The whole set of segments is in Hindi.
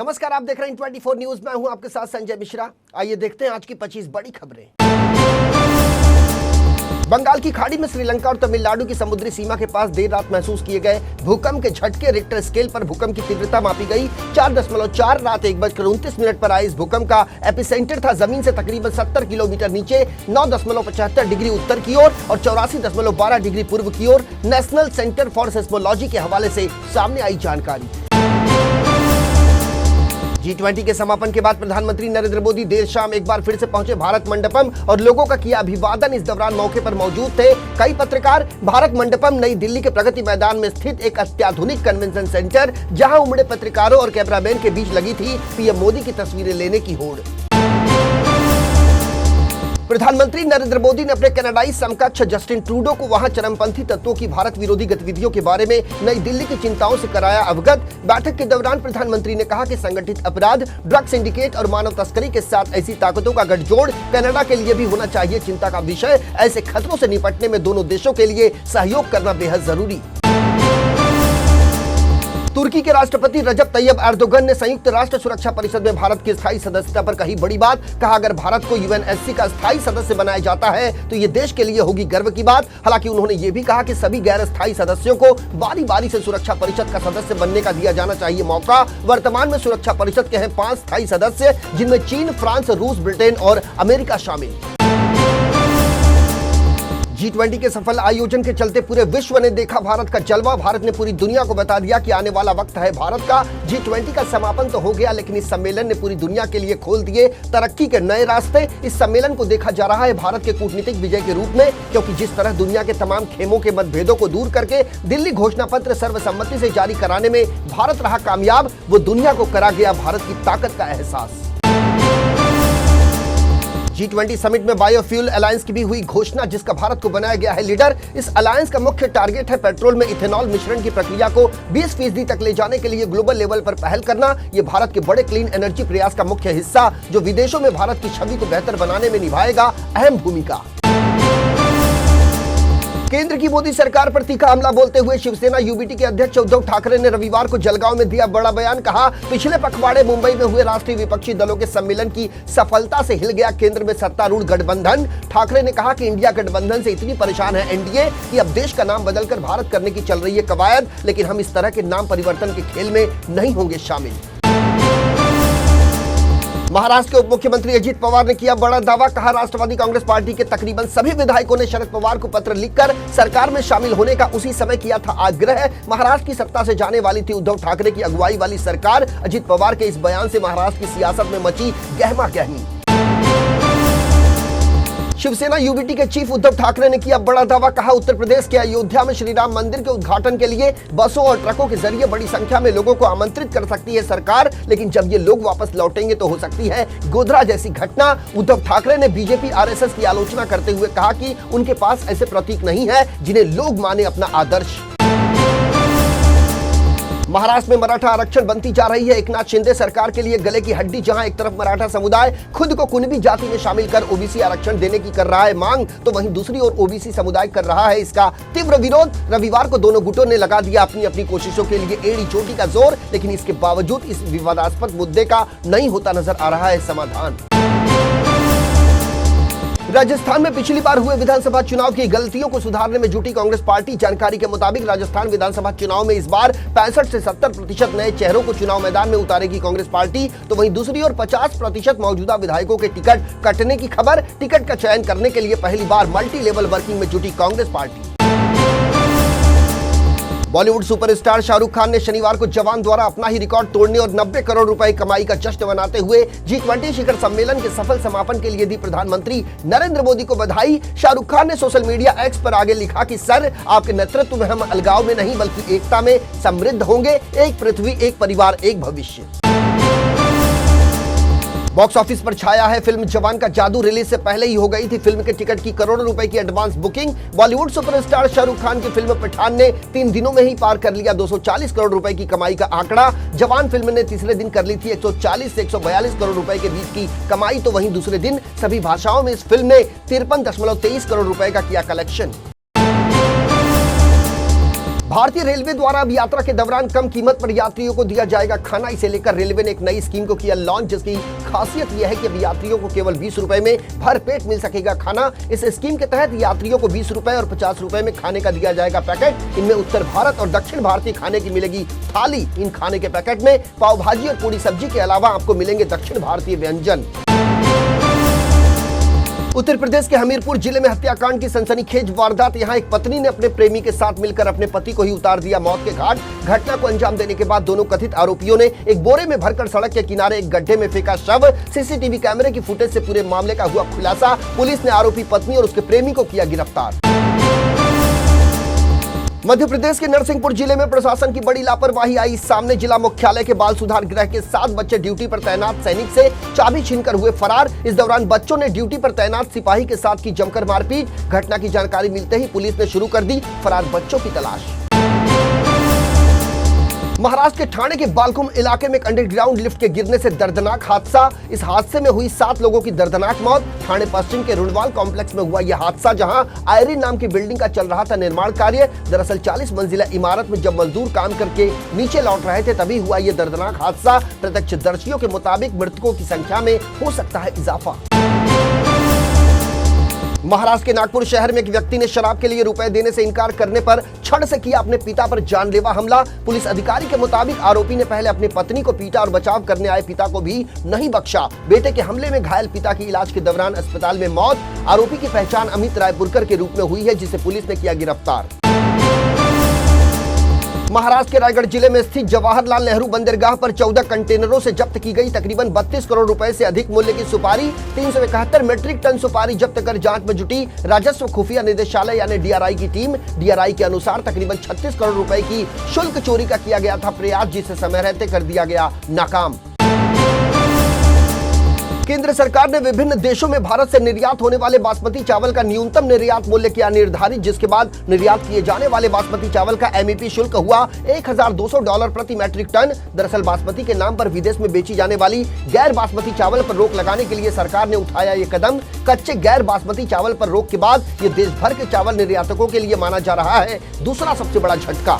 नमस्कार, आप देख रहे हैं 24 न्यूज। मैं हूं आपके साथ संजय मिश्रा। आइए देखते हैं आज की 25 बड़ी खबरें। बंगाल की खाड़ी में श्रीलंका और तमिलनाडु की समुद्री सीमा के पास देर रात महसूस किए गए भूकंप के झटके। रिक्टर स्केल पर भूकंप की तीव्रता मापी गई 4.4। रात 1:29 पर आए इस भूकंप का एपिसेंटर था जमीन से तकरीबन 70 किलोमीटर नीचे 9.75 डिग्री उत्तर की ओर और 84.12 डिग्री पूर्व की ओर। नेशनल सेंटर फॉर सेस्मोलॉजी के हवाले से सामने आई जानकारी। G20 के समापन के बाद प्रधानमंत्री नरेंद्र मोदी देर शाम एक बार फिर से पहुंचे भारत मंडपम और लोगों का किया अभिवादन। इस दौरान मौके पर मौजूद थे कई पत्रकार। भारत मंडपम नई दिल्ली के प्रगति मैदान में स्थित एक अत्याधुनिक कन्वेंशन सेंटर, जहां उमड़े पत्रकारों और कैमरामैन के बीच लगी थी पीएम मोदी की तस्वीरें लेने की होड़। प्रधानमंत्री नरेंद्र मोदी ने अपने कनाडाई समकक्ष जस्टिन ट्रूडो को वहां चरमपंथी तत्वों की भारत विरोधी गतिविधियों के बारे में नई दिल्ली की चिंताओं से कराया अवगत। बैठक के दौरान प्रधानमंत्री ने कहा कि संगठित अपराध, ड्रग सिंडिकेट और मानव तस्करी के साथ ऐसी ताकतों का गठजोड़ कनाडा के लिए भी होना चाहिए चिंता का विषय। ऐसे खतरों से निपटने में दोनों देशों के लिए सहयोग करना बेहद जरूरी। तुर्की के राष्ट्रपति रजब तैयब एर्दोगन ने संयुक्त राष्ट्र सुरक्षा परिषद में भारत की स्थायी सदस्यता पर कही बड़ी बात। कहा, अगर भारत को यूएनएससी का स्थायी सदस्य बनाया जाता है तो ये देश के लिए होगी गर्व की बात। हालांकि उन्होंने ये भी कहा कि सभी गैर स्थायी सदस्यों को बारी बारी से सुरक्षा परिषद का सदस्य बनने का दिया जाना चाहिए मौका। वर्तमान में सुरक्षा परिषद के हैं 5 स्थायी सदस्य, जिनमें चीन, फ्रांस, रूस, ब्रिटेन और अमेरिका शामिल। G20 के सफल आयोजन के चलते पूरे विश्व ने देखा भारत का जलवा। भारत ने पूरी दुनिया को बता दिया कि आने वाला वक्त है भारत का। G20 का समापन तो हो गया, लेकिन इस सम्मेलन ने पूरी दुनिया के लिए खोल दिए तरक्की के नए रास्ते। इस सम्मेलन को देखा जा रहा है भारत के कूटनीतिक विजय के रूप में, क्योंकि जिस तरह दुनिया के तमाम खेमों के मतभेदों को दूर करके दिल्ली घोषणा पत्र सर्वसम्मति से जारी कराने में भारत रहा कामयाब, वो दुनिया को करा गया भारत की ताकत का एहसास। G20 समिट में बायोफ्यूल अलायंस की भी हुई घोषणा, जिसका भारत को बनाया गया है लीडर। इस अलायंस का मुख्य टारगेट है पेट्रोल में इथेनॉल मिश्रण की प्रक्रिया को 20% तक ले जाने के लिए ग्लोबल लेवल पर पहल करना। यह भारत के बड़े क्लीन एनर्जी प्रयास का मुख्य हिस्सा, जो विदेशों में भारत की छवि को बेहतर बनाने में निभाएगा अहम भूमिका। केंद्र की मोदी सरकार पर तीखा हमला बोलते हुए शिवसेना यूबीटी के अध्यक्ष उद्धव ठाकरे ने रविवार को जलगांव में दिया बड़ा बयान। कहा, पिछले पखवाड़े मुंबई में हुए राष्ट्रीय विपक्षी दलों के सम्मेलन की सफलता से हिल गया केंद्र में सत्तारूढ़ गठबंधन। ठाकरे ने कहा कि इंडिया गठबंधन से इतनी परेशान है एनडीए कि अब देश का नाम बदलकर भारत करने की चल रही है कवायद, लेकिन हम इस तरह के नाम परिवर्तन के खेल में नहीं होंगे शामिल। महाराष्ट्र के उप मुख्यमंत्री अजित पवार ने किया बड़ा दावा। कहा, राष्ट्रवादी कांग्रेस पार्टी के तकरीबन सभी विधायकों ने शरद पवार को पत्र लिखकर सरकार में शामिल होने का उसी समय किया था आग्रह। महाराष्ट्र की सत्ता से जाने वाली थी उद्धव ठाकरे की अगुवाई वाली सरकार। अजित पवार के इस बयान से महाराष्ट्र की सियासत में मची गहमा गहमी। शिवसेना यूबीटी के चीफ उद्धव ठाकरे ने किया बड़ा दावा। कहा, उत्तर प्रदेश के अयोध्या में श्री राम मंदिर के उद्घाटन के लिए बसों और ट्रकों के जरिए बड़ी संख्या में लोगों को आमंत्रित कर सकती है सरकार, लेकिन जब ये लोग वापस लौटेंगे तो हो सकती है गोधरा जैसी घटना। उद्धव ठाकरे ने बीजेपी आरएसएस की आलोचना करते हुए कहा कि उनके पास ऐसे प्रतीक नहीं है जिन्हें लोग माने अपना आदर्श। महाराष्ट्र में मराठा आरक्षण बनती जा रही है एकनाथ शिंदे सरकार के लिए गले की हड्डी। जहां एक तरफ मराठा समुदाय खुद को कुणबी जाति में शामिल कर ओबीसी आरक्षण देने की कर रहा है मांग, तो वहीं दूसरी ओर ओबीसी समुदाय कर रहा है इसका तीव्र विरोध। रविवार को दोनों गुटों ने लगा दिया अपनी अपनी कोशिशों के लिए एड़ी चोटी का जोर, लेकिन इसके बावजूद इस विवादास्पद मुद्दे का नहीं होता नजर आ रहा है समाधान। राजस्थान में पिछली बार हुए विधानसभा चुनाव की गलतियों को सुधारने में जुटी कांग्रेस पार्टी। जानकारी के मुताबिक राजस्थान विधानसभा चुनाव में इस बार 65 से 70% नए चेहरों को चुनाव मैदान में उतारेगी कांग्रेस पार्टी, तो वहीं दूसरी ओर 50% मौजूदा विधायकों के टिकट कटने की खबर। टिकट का चयन करने के लिए पहली बार मल्टी लेवल वर्किंग में जुटी कांग्रेस पार्टी। बॉलीवुड सुपरस्टार शाहरुख खान ने शनिवार को जवान द्वारा अपना ही रिकॉर्ड तोड़ने और 90 करोड़ रुपए कमाई का जश्न मनाते हुए G20 शिखर सम्मेलन के सफल समापन के लिए दी प्रधानमंत्री नरेंद्र मोदी को बधाई। शाहरुख खान ने सोशल मीडिया एक्स पर आगे लिखा कि सर, आपके नेतृत्व में हम अलगाव में नहीं बल्कि एकता में समृद्ध होंगे। एक पृथ्वी, एक परिवार, एक भविष्य। बॉक्स ऑफिस पर छाया है फिल्म जवान का जादू। रिलीज से पहले ही हो गई थी फिल्म के टिकट की करोड़ों रुपए की advance booking. Bollywood superstar Shahrukh Khan की फिल्म पठान ने 3 दिनों में ही पार कर लिया 240 करोड़ रुपए की कमाई का आंकड़ा। जवान फिल्म ने तीसरे दिन कर ली थी 140 से 142 करोड़ रुपए के बीच की कमाई, तो वहीं दूसरे दिन सभी भाषाओं में इस फिल्म ने 53.23 करोड़ रुपए का किया कलेक्शन। भारतीय रेलवे द्वारा अब यात्रा के दौरान कम कीमत पर यात्रियों को दिया जाएगा खाना। इसे लेकर रेलवे ने एक नई स्कीम को किया लॉन्च, जिसकी खासियत यह है कि अब यात्रियों को केवल 20 रुपए में भरपेट मिल सकेगा खाना। इस स्कीम के तहत यात्रियों को 20 रुपए और 50 रुपए में खाने का दिया जाएगा पैकेट। इनमें उत्तर भारत और दक्षिण भारतीय खाने की मिलेगी थाली। इन खाने के पैकेट में पाव भाजी और पूरी सब्जी के अलावा आपको मिलेंगे दक्षिण भारतीय व्यंजन। उत्तर प्रदेश के हमीरपुर जिले में हत्याकांड की सनसनीखेज वारदात। यहां एक पत्नी ने अपने प्रेमी के साथ मिलकर अपने पति को ही उतार दिया मौत के घाट। घटना को अंजाम देने के बाद दोनों कथित आरोपियों ने एक बोरे में भरकर सड़क के किनारे एक गड्ढे में फेंका शव। सीसीटीवी कैमरे की फुटेज से पूरे मामले का हुआ खुलासा। पुलिस ने आरोपी पत्नी और उसके प्रेमी को किया गिरफ्तार। मध्य प्रदेश के नरसिंहपुर जिले में प्रशासन की बड़ी लापरवाही आई सामने। जिला मुख्यालय के बाल सुधार गृह के 7 बच्चे ड्यूटी पर तैनात सैनिक से चाबी छीनकर हुए फरार। इस दौरान बच्चों ने ड्यूटी पर तैनात सिपाही के साथ की जमकर मारपीट। घटना की जानकारी मिलते ही पुलिस ने शुरू कर दी फरार बच्चों की तलाश। महाराष्ट्र के ठाणे के बालकुम इलाके में एक अंडरग्राउंड लिफ्ट के गिरने से दर्दनाक हादसा। इस हादसे में हुई 7 लोगों की दर्दनाक मौत। ठाणे पश्चिम के रुणवाल कॉम्प्लेक्स में हुआ यह हादसा, जहां आयरिन नाम की बिल्डिंग का चल रहा था निर्माण कार्य। दरअसल 40 मंजिला इमारत में जब मजदूर काम करके नीचे लौट रहे थे तभी हुआ यह दर्दनाक हादसा। प्रत्यक्षदर्शियों के मुताबिक मृतकों की संख्या में हो सकता है इजाफा। महाराष्ट्र के नागपुर शहर में एक व्यक्ति ने शराब के लिए रुपए देने से इनकार करने पर छड़ से किया अपने पिता पर जानलेवा हमला। पुलिस अधिकारी के मुताबिक आरोपी ने पहले अपनी पत्नी को पीटा और बचाव करने आए पिता को भी नहीं बख्शा। बेटे के हमले में घायल पिता की इलाज के दौरान अस्पताल में मौत। आरोपी की पहचान अमित रायपुरकर के रूप में हुई है, जिसे पुलिस ने किया गिरफ्तार। महाराष्ट्र के रायगढ़ जिले में स्थित जवाहरलाल नेहरू बंदरगाह पर 14 कंटेनरों से जब्त की गई तकरीबन 32 करोड़ रुपए से अधिक मूल्य की सुपारी। 371 मीट्रिक टन सुपारी जब्त कर जांच में जुटी राजस्व खुफिया निदेशालय यानी डीआरआई की टीम। डीआरआई के अनुसार तकरीबन 36 करोड़ रुपए की शुल्क चोरी का किया गया था प्रयास, जिसे समय रहते कर दिया गया नाकाम। केंद्र सरकार ने विभिन्न देशों में भारत से निर्यात होने वाले बासमती चावल का न्यूनतम निर्यात मूल्य किया निर्धारित, जिसके बाद निर्यात किए जाने वाले बासमती चावल का एमईपी शुल्क हुआ $1,200 प्रति मैट्रिक टन। दरअसल बासमती के नाम पर विदेश में बेची जाने वाली गैर बासमती चावल पर रोक लगाने के लिए सरकार ने उठाया ये कदम। कच्चे गैर बासमती चावल पर रोक के बाद ये देश भर के चावल निर्यातकों के लिए माना जा रहा है दूसरा सबसे बड़ा झटका।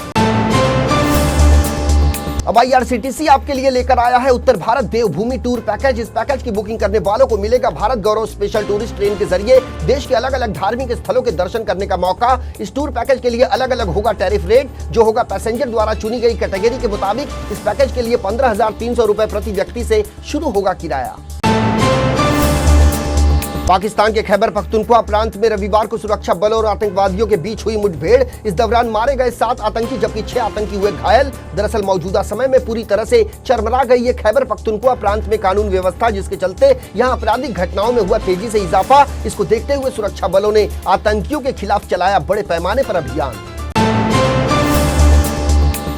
अब IRCTC आपके लिए लेकर आया है उत्तर भारत देवभूमि टूर पैकेज। इस पैकेज की बुकिंग करने वालों को मिलेगा भारत गौरव स्पेशल टूरिस्ट ट्रेन के जरिए देश के अलग अलग धार्मिक स्थलों के दर्शन करने का मौका। इस टूर पैकेज के लिए अलग अलग होगा टैरिफ रेट, जो होगा पैसेंजर द्वारा चुनी गई कैटेगरी के मुताबिक। इस पैकेज के लिए 15,300 रुपए प्रति व्यक्ति से शुरू होगा किराया। पाकिस्तान के खैबर पख्तूनख्वा प्रांत में रविवार को सुरक्षा बलों और आतंकवादियों के बीच हुई मुठभेड़। इस दौरान मारे गए 7 आतंकी जबकि 6 आतंकी हुए घायल। दरअसल मौजूदा समय में पूरी तरह से चरमरा गई ये खैबर पख्तूनख्वा प्रांत में कानून व्यवस्था, जिसके चलते यहां आपराधिक घटनाओं में हुआ तेजी से इजाफा। इसको देखते हुए सुरक्षा बलों ने आतंकियों के खिलाफ चलाया बड़े पैमाने पर अभियान।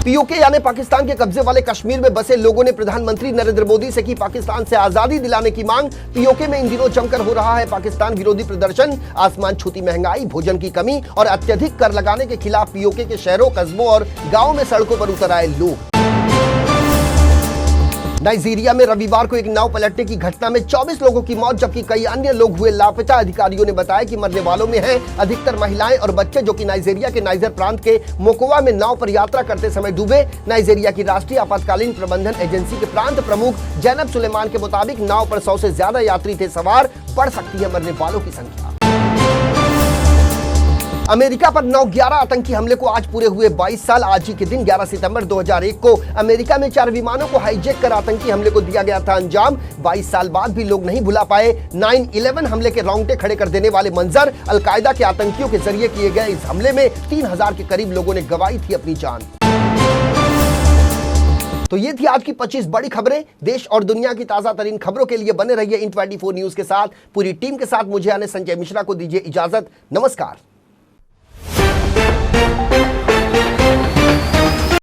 पीओके यानी पाकिस्तान के कब्जे वाले कश्मीर में बसे लोगों ने प्रधानमंत्री नरेंद्र मोदी से की पाकिस्तान से आजादी दिलाने की मांग। पीओके में इन दिनों जमकर हो रहा है पाकिस्तान विरोधी प्रदर्शन। आसमान छूती महंगाई, भोजन की कमी और अत्यधिक कर लगाने के खिलाफ पीओके के शहरों, कस्बों और गांवों में सड़कों पर उतर आए लोग। नाइजीरिया में रविवार को एक नाव पलटने की घटना में 24 लोगों की मौत जबकि कई अन्य लोग हुए लापता। अधिकारियों ने बताया कि मरने वालों में हैं अधिकतर महिलाएं और बच्चे, जो कि नाइजीरिया के नाइजर प्रांत के मोकोवा में नाव पर यात्रा करते समय डूबे। नाइजीरिया की राष्ट्रीय आपातकालीन प्रबंधन एजेंसी के प्रांत प्रमुख जैनब सुलेमान के मुताबिक नाव पर 100 से ज्यादा यात्री थे सवार। बढ़ सकती है मरने वालों की संख्या। अमेरिका पर 9/11 आतंकी हमले को आज पूरे हुए 22 साल। आज ही के दिन 11 सितंबर 2001 को अमेरिका में 4 विमानों को हाईजैक कर आतंकी हमले को दिया गया था अंजाम। 22 साल बाद भी लोग नहीं भुला पाए 9/11 हमले के रोंगटे खड़े कर देने वाले मंजर। अलकायदा के आतंकियों के जरिए किए गए इस हमले में 3000 के करीब लोगों ने गंवाई थी अपनी जान। तो ये थी आज की 25 बड़ी खबरें। देश और दुनिया की ताजा तरीन खबरों के लिए बने रहिए इन 24 न्यूज के साथ। पूरी टीम के साथ मुझे यानी संजय मिश्रा को दीजिए इजाजत। नमस्कार।